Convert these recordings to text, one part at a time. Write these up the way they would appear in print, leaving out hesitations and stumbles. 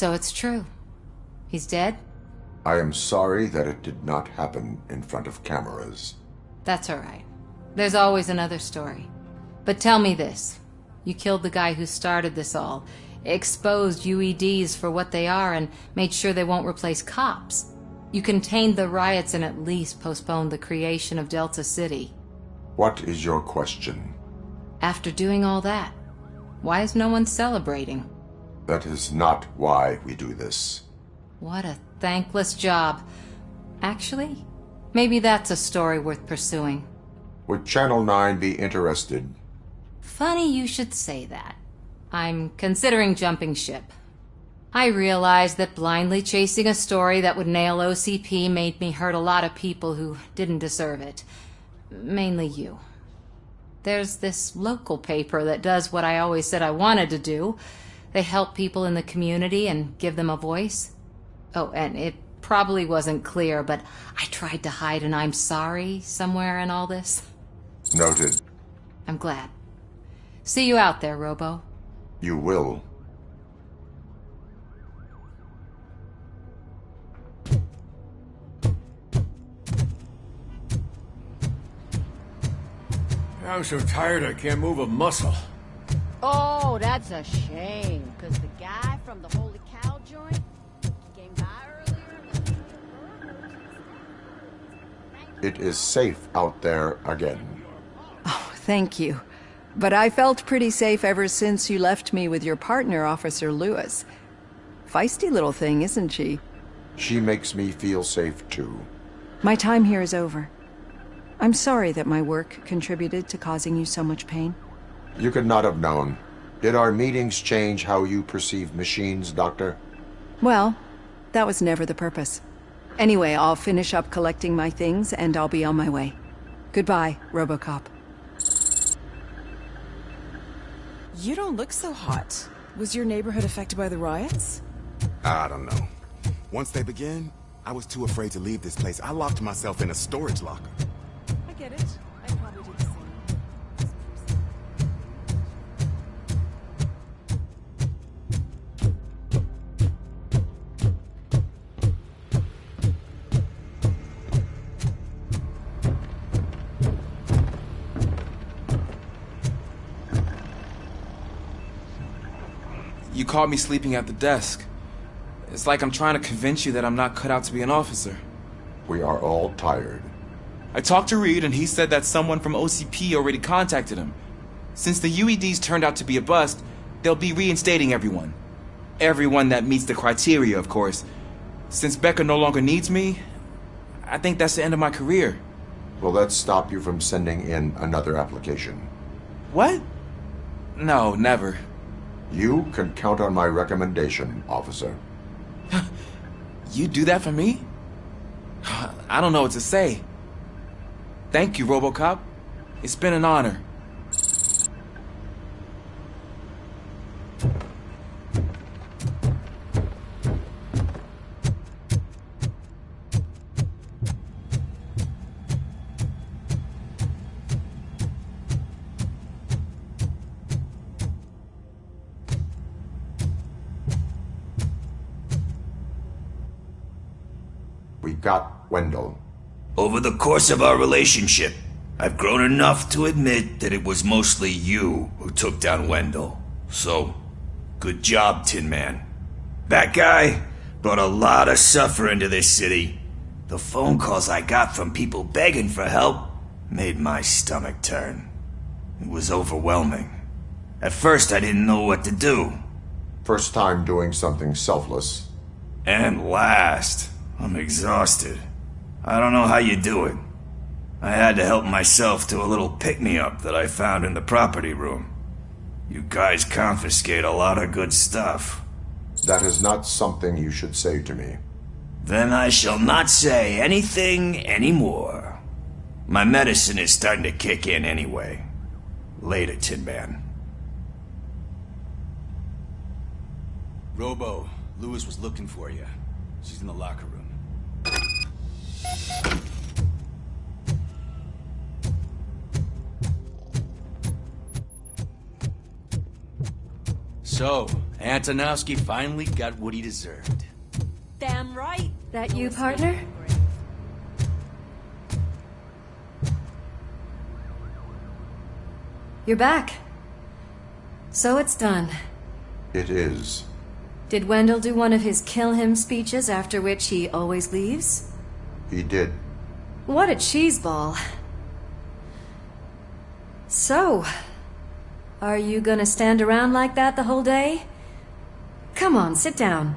So it's true. He's dead? I am sorry that it did not happen in front of cameras. That's all right. There's always another story. But tell me this. You killed the guy who started this all, exposed UEDs for what they are, and made sure they won't replace cops. You contained the riots and at least postponed the creation of Delta City. What is your question? After doing all that, why is no one celebrating? That is not why we do this. What a thankless job. Actually, maybe that's a story worth pursuing. Would Channel 9 be interested? Funny you should say that. I'm considering jumping ship. I realized that blindly chasing a story that would nail OCP made me hurt a lot of people who didn't deserve it. Mainly you. There's this local paper that does what I always said I wanted to do. They help people in the community and give them a voice. Oh, and it probably wasn't clear, but I tried to hide an I'm sorry somewhere in all this. Noted. I'm glad. See you out there, Robo. You will. I'm so tired I can't move a muscle. Oh, that's a shame, because the guy from the Holy Cow joint came by earlier. It is safe out there again. Oh, thank you. But I felt pretty safe ever since you left me with your partner, Officer Lewis. Feisty little thing, isn't she? She makes me feel safe too. My time here is over. I'm sorry that my work contributed to causing you so much pain. You could not have known. Did our meetings change how you perceive machines, Doctor? Well, that was never the purpose. Anyway, I'll finish up collecting my things and I'll be on my way. Goodbye, RoboCop. You don't look so hot. Was your neighborhood affected by the riots? I don't know. Once they began, I was too afraid to leave this place. I locked myself in a storage locker. I get it. I probably did the same. You caught me sleeping at the desk. It's like I'm trying to convince you that I'm not cut out to be an officer. We are all tired. I talked to Reed and he said that someone from OCP already contacted him. Since the UEDs turned out to be a bust, they'll be reinstating everyone. Everyone that meets the criteria, of course. Since Becca no longer needs me, I think that's the end of my career. Will that stop you from sending in another application? What? No, never. You can count on my recommendation, officer. You do that for me? I don't know what to say. Thank you, RoboCop. It's been an honor. We got Wendell. Over the course of our relationship, I've grown enough to admit that it was mostly you who took down Wendell. So, good job, Tin Man. That guy brought a lot of suffering to this city. The phone calls I got from people begging for help made my stomach turn. It was overwhelming. At first, I didn't know what to do. First time doing something selfless. And last, I'm exhausted. I don't know how you do it. I had to help myself to a little pick-me-up that I found in the property room. You guys confiscate a lot of good stuff. That is not something you should say to me. Then I shall not say anything anymore. My medicine is starting to kick in anyway. Later, Tin Man. Robo, Lewis was looking for you. She's in the locker room. So, Antonowski finally got what he deserved. Damn right. That you, partner? You're back. So it's done. It is. Did Wendell do one of his kill him speeches after which he always leaves? He did. What a cheeseball. So, are you gonna stand around like that the whole day? Come on, sit down.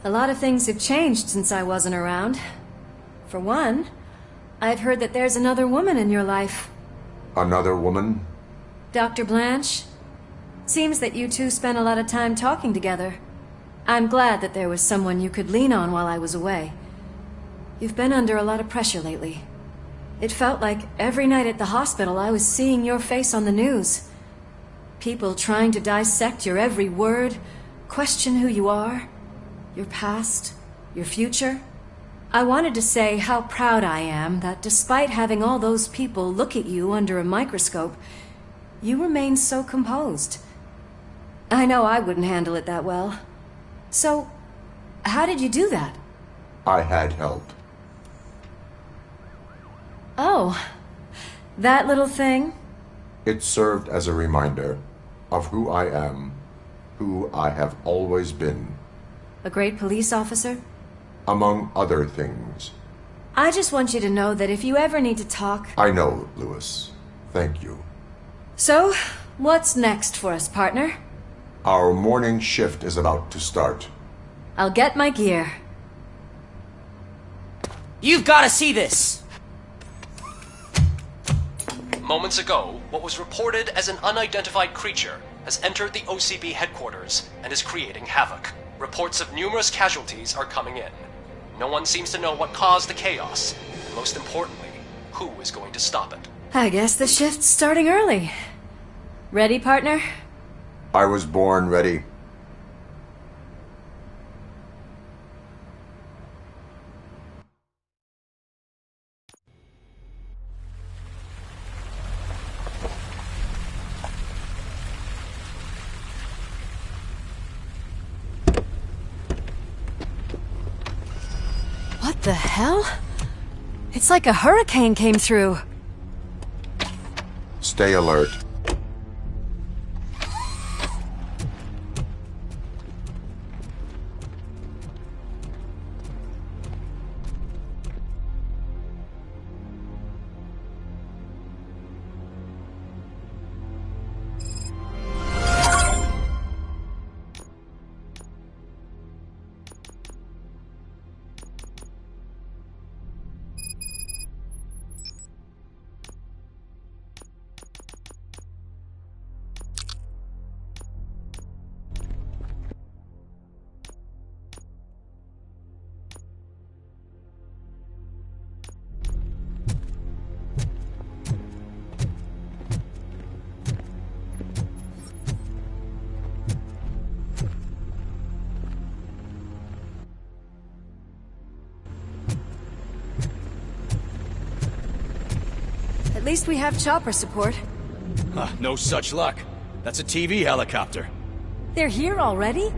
A lot of things have changed since I wasn't around. For one, I've heard that there's another woman in your life. Another woman? Dr. Blanche? Seems that you two spent a lot of time talking together. I'm glad that there was someone you could lean on while I was away. You've been under a lot of pressure lately. It felt like every night at the hospital I was seeing your face on the news. People trying to dissect your every word, question who you are, your past, your future. I wanted to say how proud I am that despite having all those people look at you under a microscope, you remain so composed. I know I wouldn't handle it that well. So, how did you do that? I had help. Oh, that little thing? It served as a reminder of who I am, who I have always been. A great police officer? Among other things. I just want you to know that if you ever need to talk... I know, Lewis. Thank you. So, what's next for us, partner? Our morning shift is about to start. I'll get my gear. You've got to see this! Moments ago, what was reported as an unidentified creature has entered the OCB headquarters and is creating havoc. Reports of numerous casualties are coming in. No one seems to know what caused the chaos, and most importantly, who is going to stop it. I guess the shift's starting early. Ready, partner? I was born ready. What the hell? It's like a hurricane came through. Stay alert. At least we have chopper support. No such luck. That's a TV helicopter. They're here already?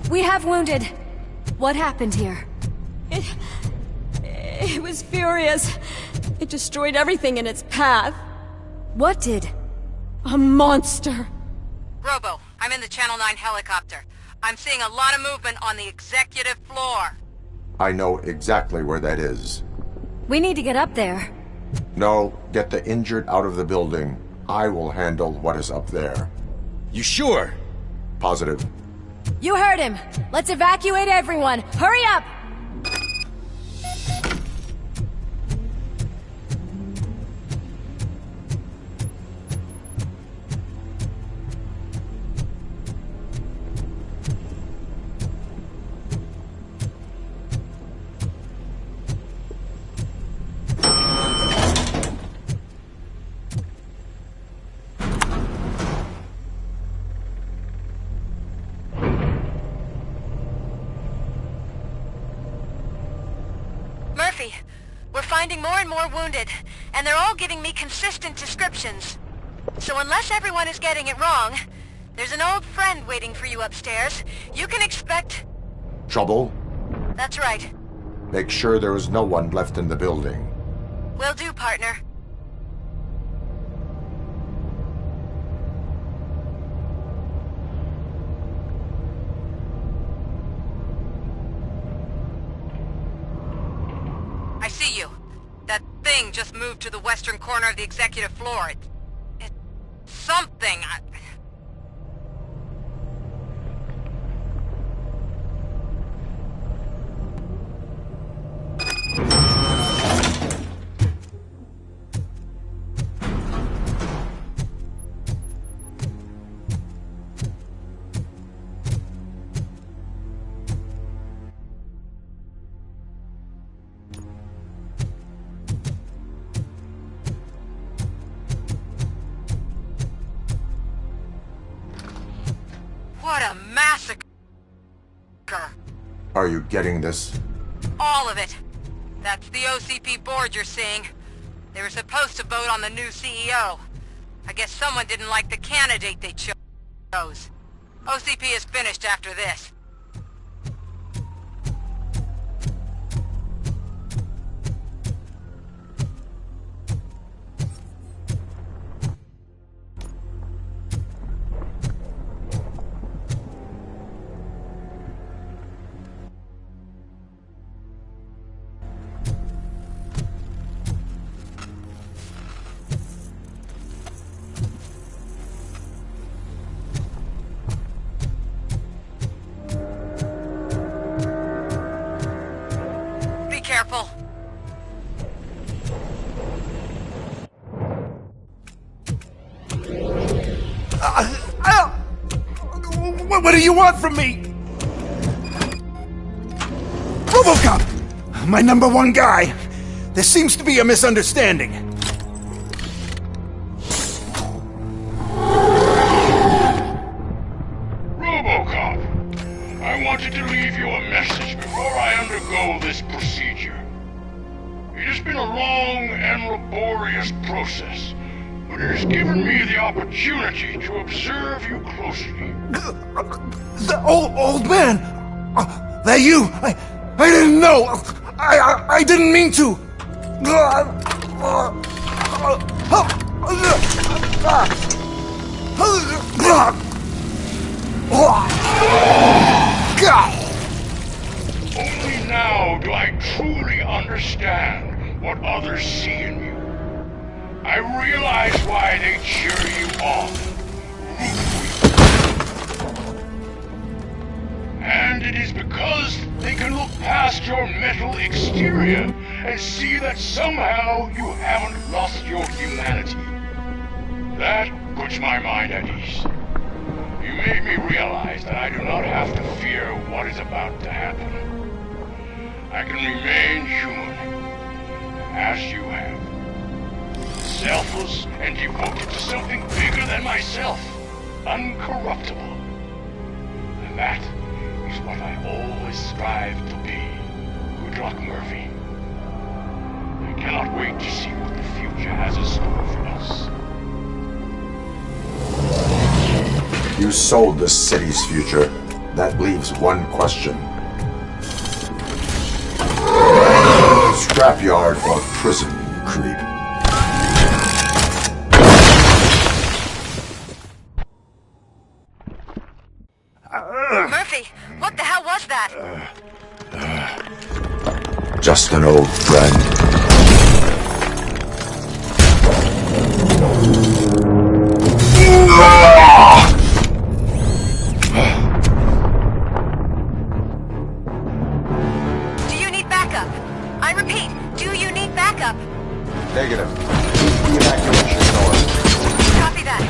We have wounded. What happened here? It was furious. It destroyed everything in its path. What did? A monster. Robo, I'm in the Channel 9 helicopter. I'm seeing a lot of movement on the executive floor. I know exactly where that is. We need to get up there. No, get the injured out of the building. I will handle what is up there. You sure? Positive. You heard him. Let's evacuate everyone. Hurry up! We're finding more and more wounded, and they're all giving me consistent descriptions. So unless everyone is getting it wrong, there's an old friend waiting for you upstairs. You can expect... Trouble? That's right. Make sure there is no one left in the building. Will do, partner. I see you. That thing just moved to the western corner of the executive floor. It's something. What a massacre! Are you getting this? All of it. That's the OCP board you're seeing. They were supposed to vote on the new CEO. I guess someone didn't like the candidate they chose. OCP is finished after this. Careful. What do you want from me? RoboCop! My #1 guy. There seems to be a misunderstanding. RoboCop, I wanted to leave you a message before I undergo this procedure. It has been a long and laborious process, but it has given me the opportunity to observe you closely. The old man! That you! I didn't know! I didn't mean to! Only now do I truly understand what others see in you. I realize why they cheer you on, root for you. And it is because they can look past your metal exterior and see that somehow you haven't lost your humanity. That puts my mind at ease. You made me realize that I do not have to fear what is about to happen. I can remain human, as you have. Selfless and devoted to something bigger than myself. Uncorruptible. And that is what I always strive to be. Good luck, Murphy. I cannot wait to see what the future has in store for us. You sold the city's future. That leaves one question. Scrapyard or prison, creep? Murphy, what the hell was that? Just an old friend. Do you need backup? I repeat, do you need backup? Negative. Evacuation north. Copy that.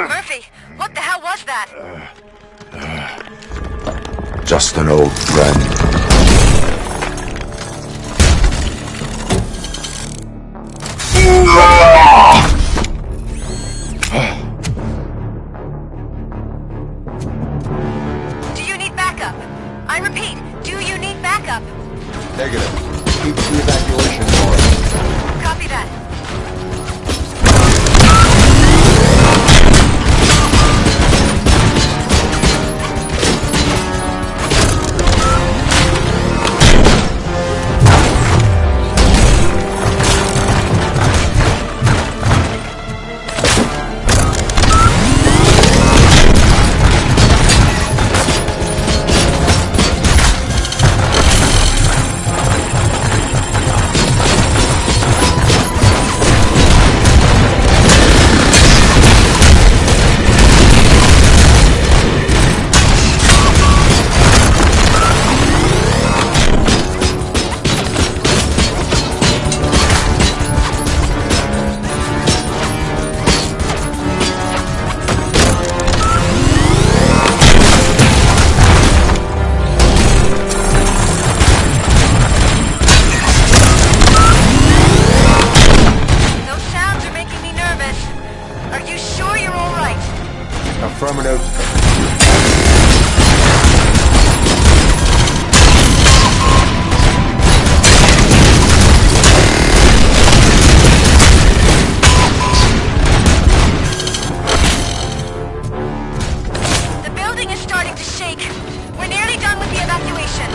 Murphy, what the hell was that? Just an old friend. Do you need backup? I repeat, do you need backup? Negative. Keep the evacuation door. Copy that. Affirmative. The building is starting to shake. We're nearly done with the evacuation.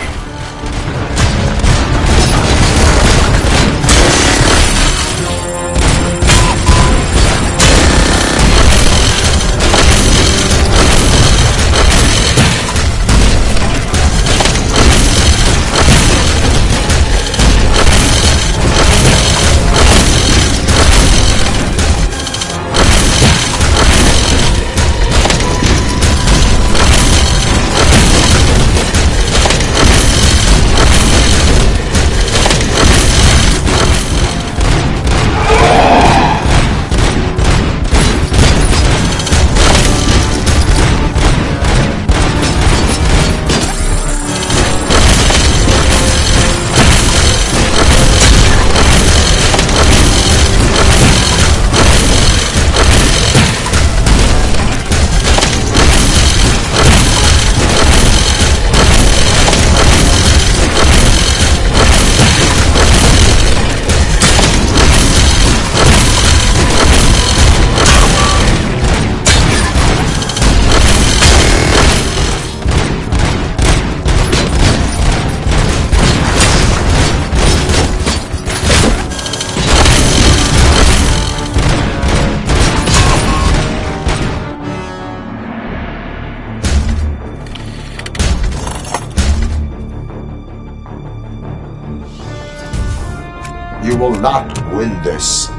You will not win this.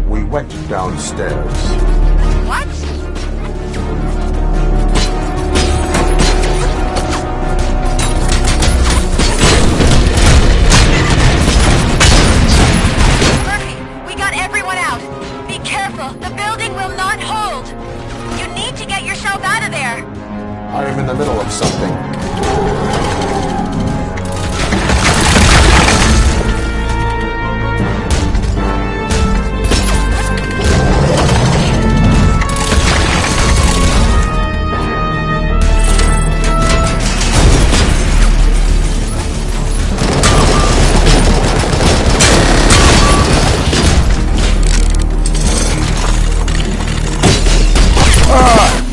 We went downstairs. What? Murphy, we got everyone out. Be careful. The building will not hold. You need to get yourself out of there. I am in the middle of something. Ah!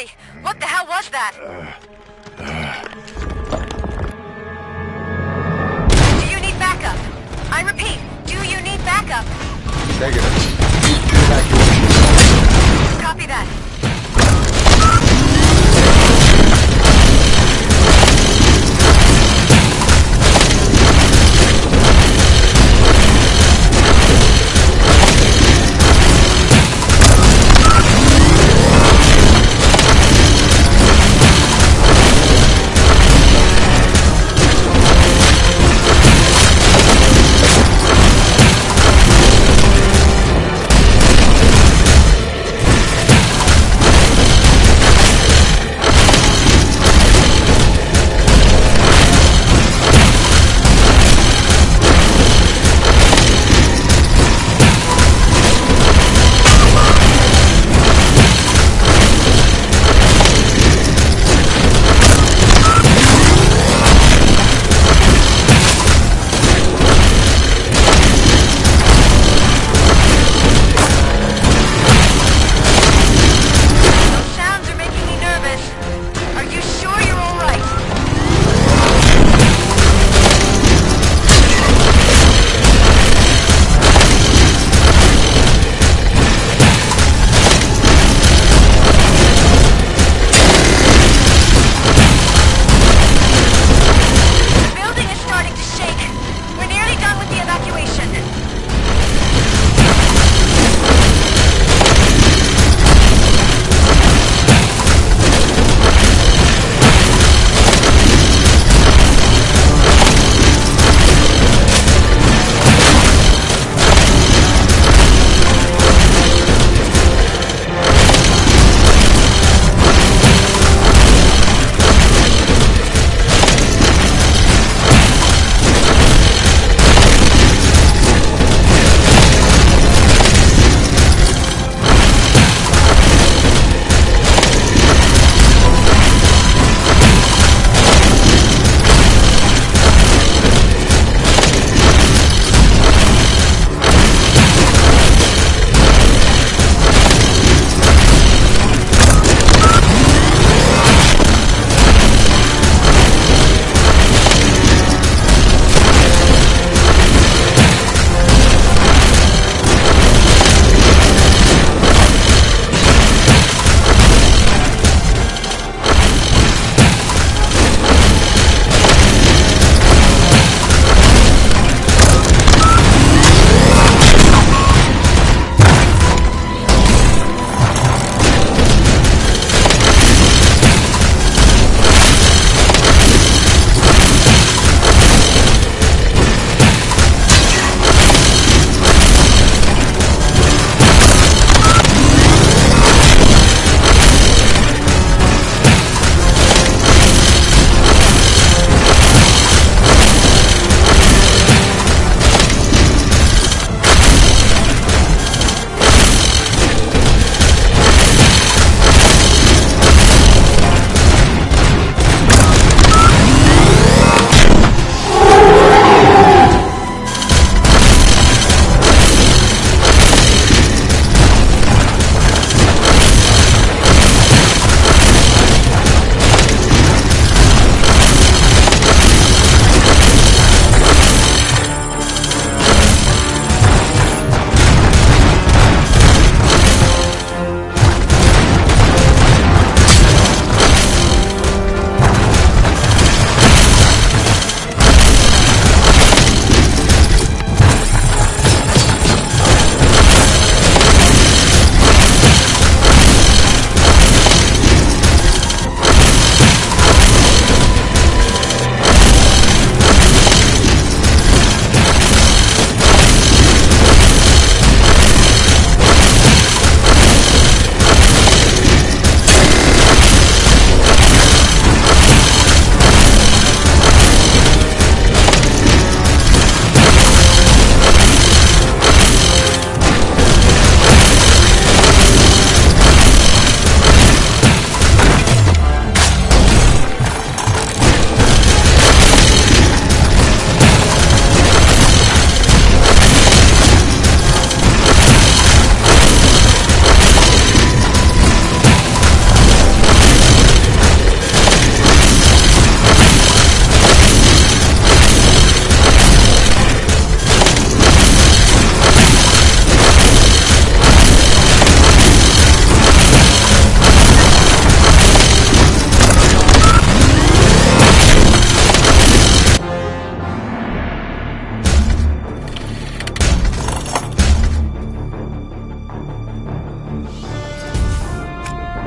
Hurry! What the hell was that? Do you need backup? I repeat, do you need backup? Negative. Copy that.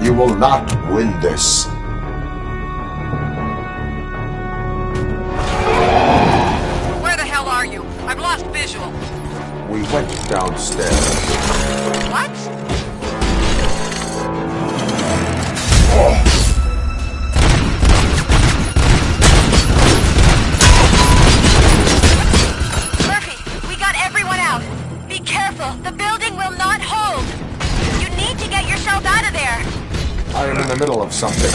You will not win this. Where the hell are you? I've lost visual. We went downstairs. What? Murphy, we got everyone out. Be careful. The building will not hold. You need to get yourself out of there. I am in the middle of something.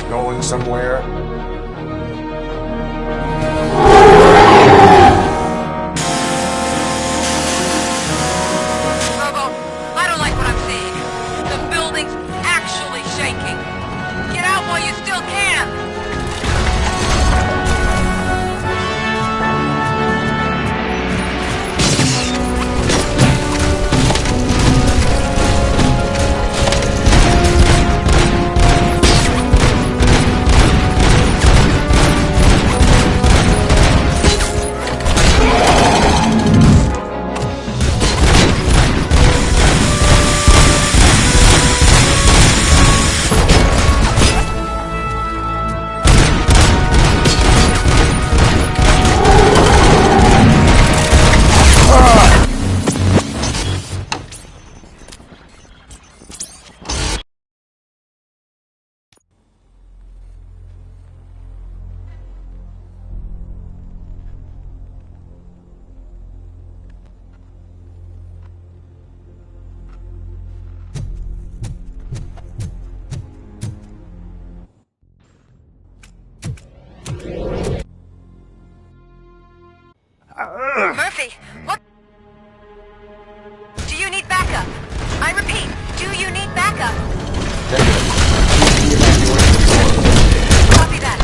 Going somewhere? Robo, I don't like what I'm seeing. The building's actually shaking. Get out while you still can. Murphy, what? Do you need backup? I repeat, do you need backup? Copy that.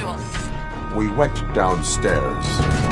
usual. We went downstairs.